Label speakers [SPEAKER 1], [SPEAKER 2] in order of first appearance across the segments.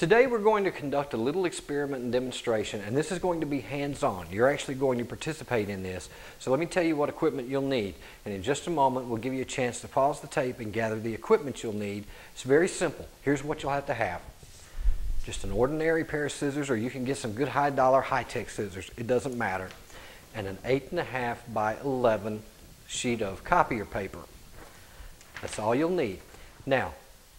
[SPEAKER 1] Today we're going to conduct a little experiment and demonstration, and this is going to be hands-on. You're actually going to participate in this. So let me tell you what equipment you'll need, and in just a moment we'll give you a chance to pause the tape and gather the equipment you'll need. It's very simple. Here's what you'll have to have. Just an ordinary pair of scissors, or you can get some good high-dollar high-tech scissors. It doesn't matter. And an 8.5 by 11 sheet of copier paper. That's all you'll need. Now,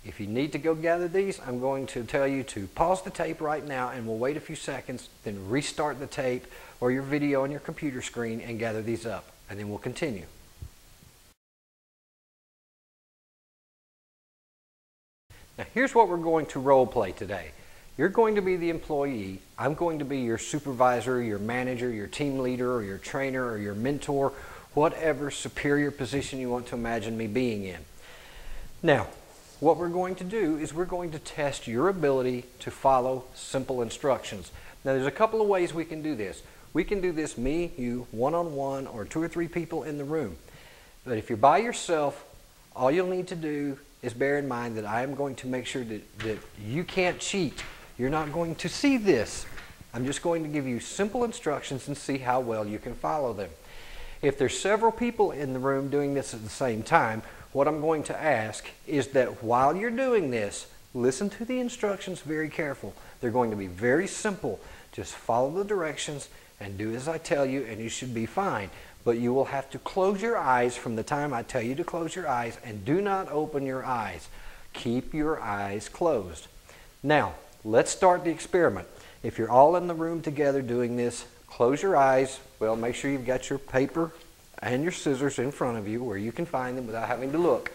[SPEAKER 1] if you need to go gather these, I'm going to tell you to pause the tape right now, and we'll wait a few seconds, then restart the tape or your video on your computer screen and gather these up, and then we'll continue. Now here's what we're going to role play today. You're going to be the employee. I'm going to be your supervisor, your manager, your team leader, or your trainer, or your mentor, whatever superior position you want to imagine me being in. Now, what we're going to do is we're going to test your ability to follow simple instructions. Now there's a couple of ways we can do this. We can do this me, you, one-on-one, or 2 or 3 people in the room. But if you're by yourself, all you'll need to do is bear in mind that I am going to make sure that you can't cheat. You're not going to see this. I'm just going to give you simple instructions and see how well you can follow them. If there's several people in the room doing this at the same time, what I'm going to ask is that while you're doing this, listen to the instructions very careful. They're going to be very simple. Just follow the directions and do as I tell you, and you should be fine. But you will have to close your eyes from the time I tell you to close your eyes, and do not open your eyes. Keep your eyes closed. Now, let's start the experiment. If you're all in the room together doing this, close your eyes. Well, make sure you've got your paper and your scissors in front of you where you can find them without having to look.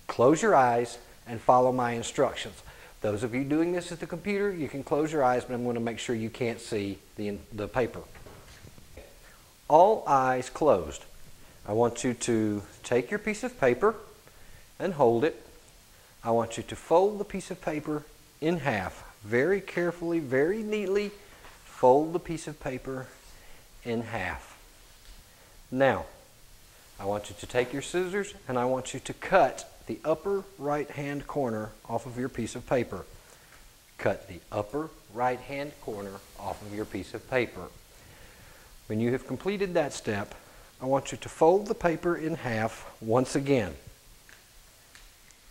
[SPEAKER 1] Close your eyes and follow my instructions. Those of you doing this at the computer, you can close your eyes, but I'm going to make sure you can't see the paper. All eyes closed. I want you to take your piece of paper and hold it. I want you to fold the piece of paper in half. Very carefully, very neatly, fold the piece of paper in half. Now, I want you to take your scissors and I want you to cut the upper right-hand corner off of your piece of paper. Cut the upper right-hand corner off of your piece of paper. When you have completed that step, I want you to fold the paper in half once again.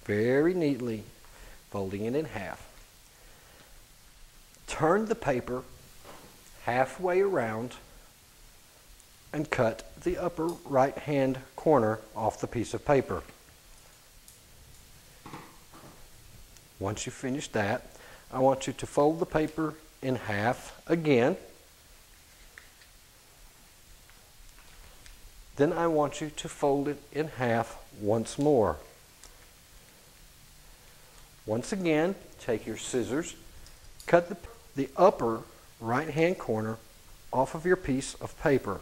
[SPEAKER 1] Very neatly, folding it in half. Turn the paper halfway around and cut the upper right-hand corner off the piece of paper. Once you finish that, I want you to fold the paper in half again. Then I want you to fold it in half once more. Once again, take your scissors, cut the upper right-hand corner off of your piece of paper.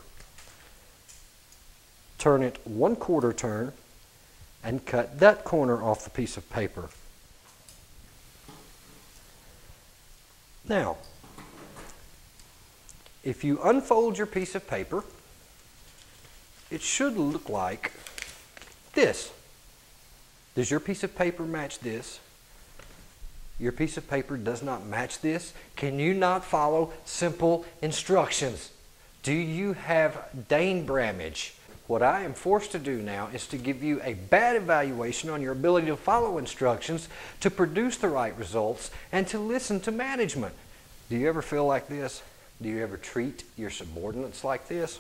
[SPEAKER 1] Turn it 1/4 turn and cut that corner off the piece of paper. Now, if you unfold your piece of paper, it should look like this. Does your piece of paper match this? Your piece of paper does not match this? Can you not follow simple instructions? Do you have Dane Bramage? What I am forced to do now is to give you a bad evaluation on your ability to follow instructions, to produce the right results, and to listen to management. Do you ever feel like this? Do you ever treat your subordinates like this?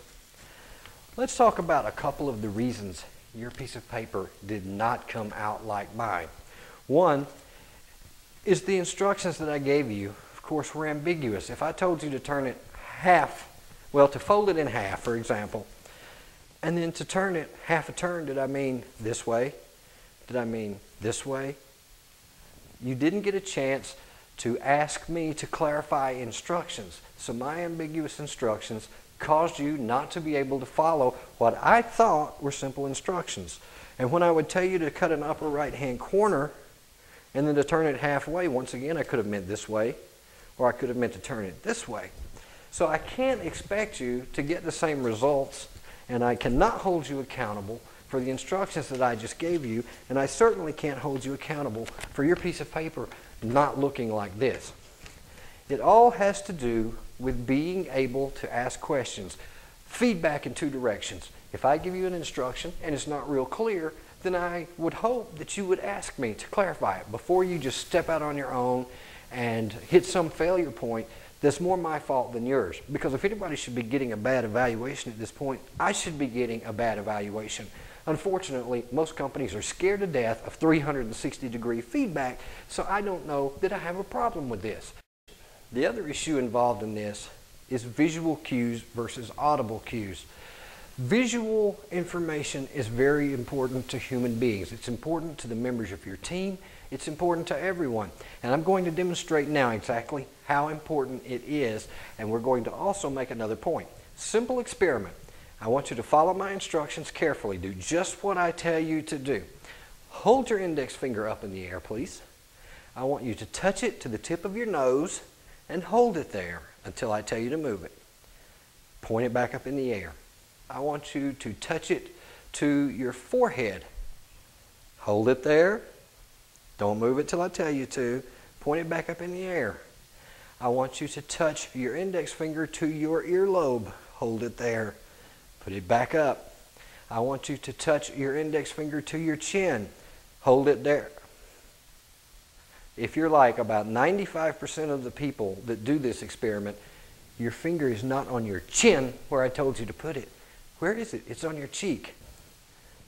[SPEAKER 1] Let's talk about a couple of the reasons your piece of paper did not come out like mine. One is the instructions that I gave you, of course, were ambiguous. If I told you to turn it half, well, to fold it in half, for example, and then to turn it half a turn, did I mean this way? Did I mean this way? You didn't get a chance to ask me to clarify instructions. So my ambiguous instructions caused you not to be able to follow what I thought were simple instructions. And when I would tell you to cut an upper right-hand corner and then to turn it halfway, once again, I could have meant this way, or I could have meant to turn it this way. So I can't expect you to get the same results, and I cannot hold you accountable for the instructions that I just gave you, and I certainly can't hold you accountable for your piece of paper not looking like this. It all has to do with being able to ask questions. Feedback in two directions. If I give you an instruction and it's not real clear, then I would hope that you would ask me to clarify it before you just step out on your own and hit some failure point that's more my fault than yours. Because if anybody should be getting a bad evaluation at this point, I should be getting a bad evaluation. Unfortunately, most companies are scared to death of 360-degree feedback, so I don't know that I have a problem with this. The other issue involved in this is visual cues versus audible cues. Visual information is very important to human beings. It's important to the members of your team. It's important to everyone. And I'm going to demonstrate now exactly how important it is, and we're going to also make another point. Simple experiment. I want you to follow my instructions carefully. Do just what I tell you to do. Hold your index finger up in the air, please. I want you to touch it to the tip of your nose and hold it there until I tell you to move it. Point it back up in the air. I want you to touch it to your forehead. Hold it there. Don't move it till I tell you to. Point it back up in the air. I want you to touch your index finger to your earlobe. Hold it there. Put it back up. I want you to touch your index finger to your chin. Hold it there. If you're like about 95% of the people that do this experiment, your finger is not on your chin where I told you to put it. Where is it? It's on your cheek.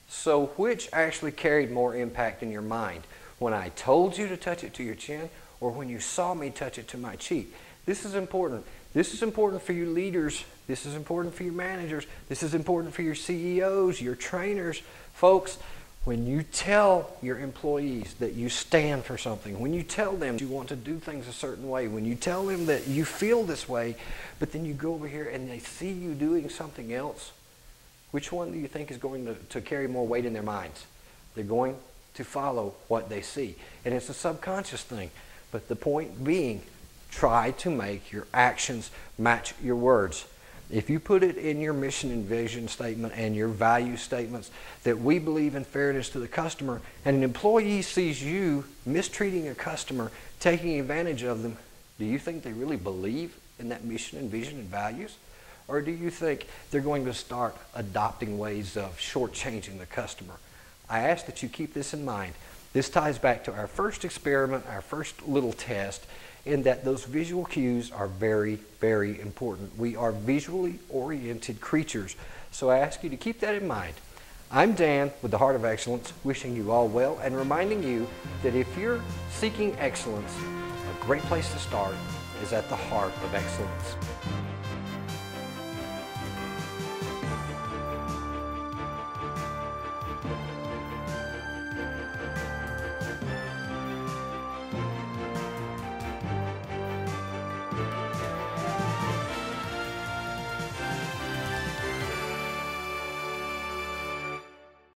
[SPEAKER 1] So which actually carried more impact in your mind? When I told you to touch it to your chin, or when you saw me touch it to my cheek? This is important. This is important for you leaders. This is important for your managers. This is important for your CEOs, your trainers. Folks, when you tell your employees that you stand for something, when you tell them you want to do things a certain way, when you tell them that you feel this way, but then you go over here and they see you doing something else, which one do you think is going to carry more weight in their minds? They're going to follow what they see. And it's a subconscious thing. But the point being, try to make your actions match your words. If you put it in your mission and vision statement and your value statements that we believe in fairness to the customer, and an employee sees you mistreating a customer, taking advantage of them, do you think they really believe in that mission and vision and values? Or do you think they're going to start adopting ways of shortchanging the customer? I ask that you keep this in mind. This ties back to our first experiment, our first little test, in that those visual cues are very, very important. We are visually oriented creatures, so I ask you to keep that in mind. I'm Dan with the Heart of Excellence, wishing you all well and reminding you that if you're seeking excellence, a great place to start is at the heart of excellence.